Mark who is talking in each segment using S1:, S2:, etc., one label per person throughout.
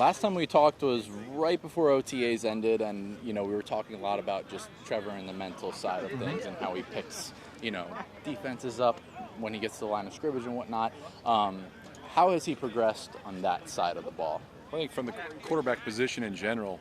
S1: Last time we talked was right before OTAs ended, and we were talking a lot about just Trevor and the mental side of things and how he picks defenses up when he gets to the line of scrimmage and whatnot. How has he progressed on that side of the ball?
S2: I think from the quarterback position in general,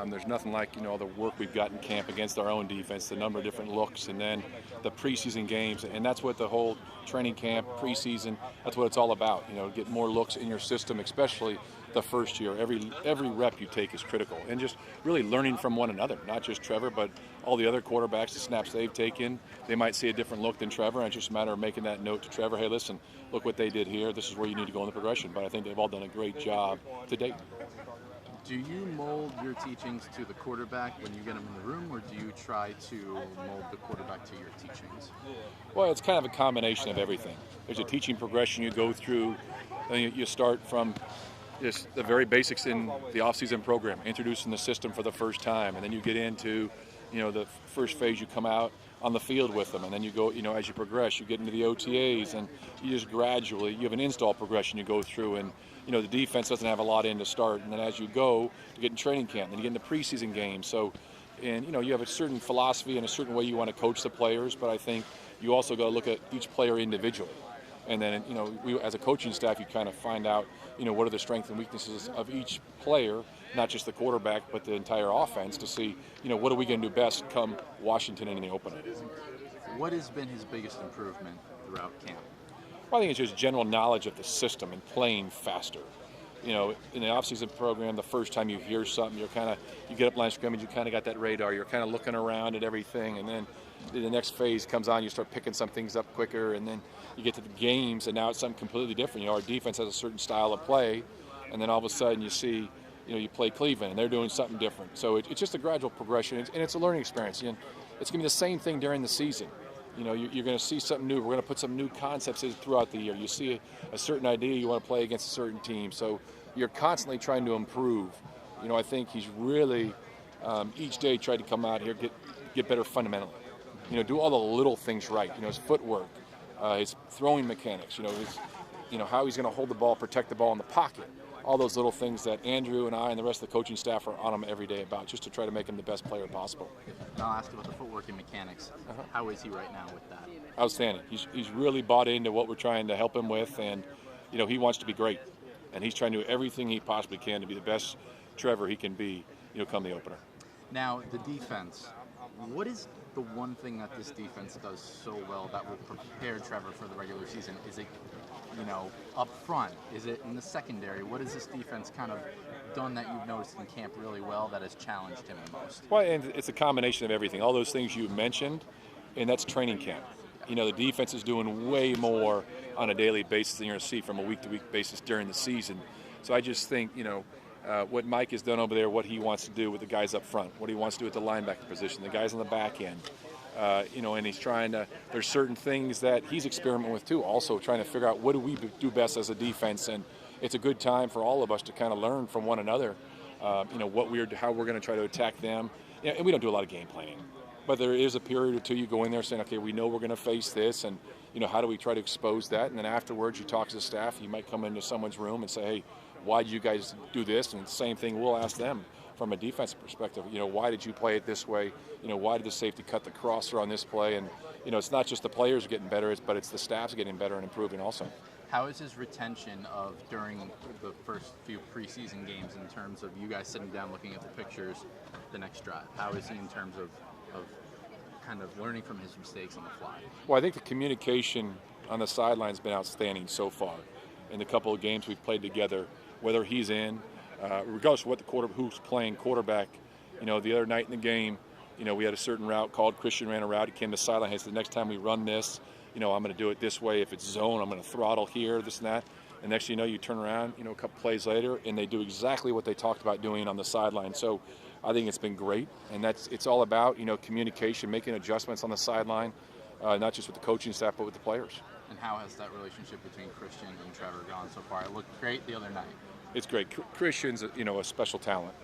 S2: there's nothing like all the work we've got in camp against our own defense, the number of different looks, and then the preseason games, and that's what the whole training camp, preseason, that's what it's all about. Get more looks in your system, especially the first year. Every rep you take is critical, and just really learning from one another, not just Trevor, but all the other quarterbacks, the snaps they've taken. They might see a different look than Trevor, and it's just a matter of making that note to Trevor, hey, listen, look what they did here. This is where you need to go in the progression. But I think they've all done a great job to date.
S1: Do you mold your teachings to the quarterback when you get them in the room, or do you try to mold the quarterback to your teachings?
S2: Well, it's kind of a combination of everything. There's a teaching progression you go through. And you start from just the very basics in the off-season program, introducing the system for the first time, and then you get into the first phase. You come out on the field with them, and then you go, as you progress, you get into the OTAs, and you just gradually, you have an install progression you go through, and the defense doesn't have a lot in to start, and then as you go, you get in training camp, then you get into preseason games. So, and you have a certain philosophy and a certain way you want to coach the players, but I think you also got to look at each player individually. And then, we as a coaching staff, you kind of find out, what are the strengths and weaknesses of each player, not just the quarterback, but the entire offense, to see, what are we going to do best come Washington in the opener.
S1: What has been his biggest improvement throughout camp?
S2: Well, I think it's just general knowledge of the system and playing faster. In the offseason program, the first time you hear something, you get up line of scrimmage, you kind of got that radar, you're kind of looking around at everything, and then the next phase comes on, you start picking some things up quicker, and then you get to the games, and now it's something completely different. Our defense has a certain style of play, and then all of a sudden you see, you play Cleveland, and they're doing something different. So it's just a gradual progression, and it's a learning experience. And it's going to be the same thing during the season. You're going to see something new. We're going to put some new concepts in throughout the year. You see a certain idea, you want to play against a certain team. So you're constantly trying to improve. I think he's really, each day, tried to come out here, get better fundamentally. Do all the little things right. His footwork, his throwing mechanics, how he's going to hold the ball, protect the ball in the pocket. All those little things that Andrew and I and the rest of the coaching staff are on him every day about, just to try to make him the best player possible.
S1: And I'll ask about the footwork and mechanics. How is he right now with that?
S2: Outstanding. He's really bought into what we're trying to help him with, and he wants to be great, and he's trying to do everything he possibly can to be the best Trevor he can be. Come the opener.
S1: Now the defense. What is the one thing that this defense does so well that will prepare Trevor for the regular season? Is it, up front? Is it in the secondary? What has this defense kind of done that you've noticed in camp really well that has challenged him the most?
S2: Well, and it's a combination of everything. All those things you mentioned, and that's training camp. The defense is doing way more on a daily basis than you're going to see from a week-to-week basis during the season. So I just think, what Mike has done over there, what he wants to do with the guys up front, what he wants to do at the linebacker position, the guys on the back end, and he's trying to, there's certain things that he's experimenting with too, also trying to figure out what do we do best as a defense, and it's a good time for all of us to kind of learn from one another, how we're going to try to attack them, and we don't do a lot of game planning, but there is a period or two you go in there saying, okay, we know we're going to face this, and how do we try to expose that, and then afterwards you talk to the staff, you might come into someone's room and say, hey, why did you guys do this? And the same thing we'll ask them from a defensive perspective. Why did you play it this way? Why did the safety cut the crosser on this play? And, it's not just the players getting better, but it's the staff's getting better and improving also.
S1: How is his retention of during the first few preseason games in terms of you guys sitting down looking at the pictures the next drive? How is he in terms of kind of learning from his mistakes on the fly?
S2: Well, I think the communication on the sideline has been outstanding so far. In the couple of games we've played together, whether he's in, regardless of what who's playing quarterback, the other night in the game, we had a certain route called. Christian ran a route. He came to the sideline. He said, the next time we run this, I'm going to do it this way. If it's zone, I'm going to throttle here, this and that. And next thing you know, you turn around, a couple plays later, and they do exactly what they talked about doing on the sideline. So I think it's been great, and it's all about, communication, making adjustments on the sideline, not just with the coaching staff, but with the players.
S1: And how has that relationship between Christian and Trevor gone so far? It looked great the other night.
S2: It's great. Christian's, a special talent.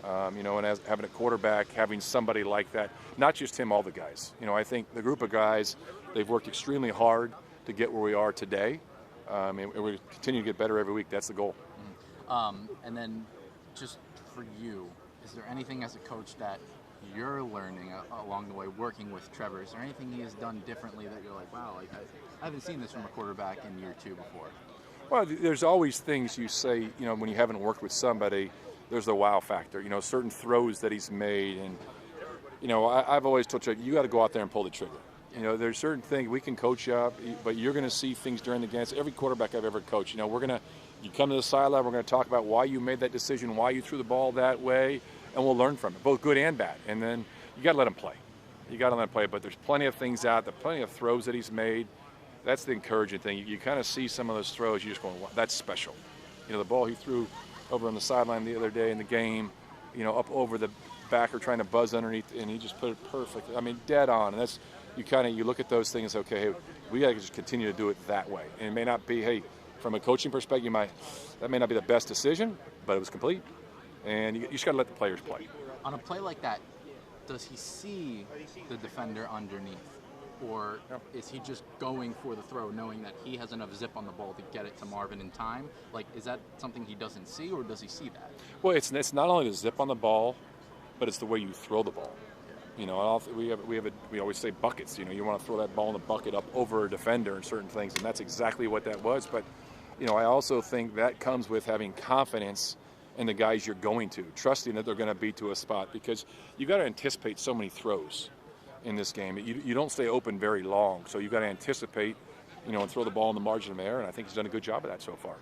S2: And as having a quarterback, having somebody like that, not just him, all the guys. I think the group of guys, they've worked extremely hard to get where we are today, and we continue to get better every week. That's the goal.
S1: And then just for you, is there anything as a coach that you're learning along the way working with Trevor? Is there anything he has done differently that you're like, wow, like I haven't seen this from a quarterback in year 2 before?
S2: Well, there's always things you say, when you haven't worked with somebody, there's the wow factor, certain throws that he's made. And, I've always told you got to go out there and pull the trigger. There's certain things we can coach you up, but you're going to see things during the game. Every quarterback I've ever coached, you come to the sideline, we're going to talk about why you made that decision, why you threw the ball that way, and we'll learn from it, both good and bad. And then you got to let him play. But there's plenty of things out there, plenty of throws that he's made. That's the encouraging thing. You kind of see some of those throws, you're just going, wow, that's special. The ball he threw over on the sideline the other day in the game, up over the backer trying to buzz underneath, and he just put it perfect. I mean, dead on. And that's, you look at those things, okay, hey, we got to just continue to do it that way. And it may not be, hey, from a coaching perspective, that may not be the best decision, but it was complete. And you just got to let the players play.
S1: On a play like that, does he see the defender underneath? Or is he just going for the throw, knowing that he has enough zip on the ball to get it to Marvin in time? Like, is that something he doesn't see, or does he see that?
S2: Well, it's not only the zip on the ball, but it's the way you throw the ball. We always say buckets. You want to throw that ball in the bucket up over a defender and certain things, and that's exactly what that was. But I also think that comes with having confidence in the guys you're going to, trusting that they're going to be to a spot, because you got to anticipate so many throws in this game. You don't stay open very long, so you got to anticipate, and throw the ball in the margin of error. And I think he's done a good job of that so far.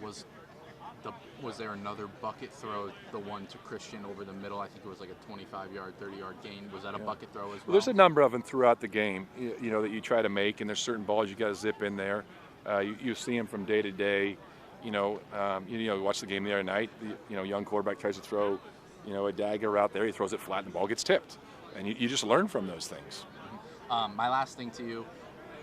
S1: Was there another bucket throw, the one to Christian over the middle? I think it was like a 25-yard, 30-yard gain. Was that a bucket throw as well?
S2: There's a number of them throughout the game, that you try to make, and there's certain balls you got to zip in there. You see them from day to day. Watch the game the other night. Young quarterback tries to throw, a dagger out there. He throws it flat, and the ball gets tipped. And you just learn from those things.
S1: My last thing to you,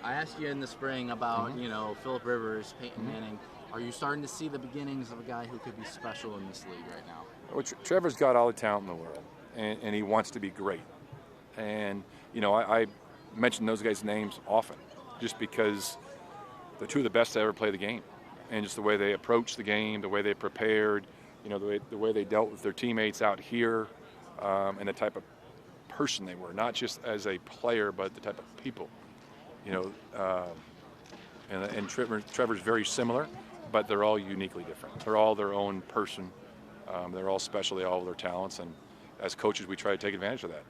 S1: I asked you in the spring about, Phillip Rivers, Peyton Manning. Are you starting to see the beginnings of a guy who could be special in this league right now?
S2: Well, Trevor's got all the talent in the world, and he wants to be great. And, I mention those guys' names often just because they're two of the best to ever play the game. And just the way they approached the game, the way they prepared, the way they dealt with their teammates out here, and the type of person they were, not just as a player, but the type of people. And Trevor's very similar, but they're all uniquely different. They're all their own person. They're all special. They all have their talents, and as coaches, we try to take advantage of that.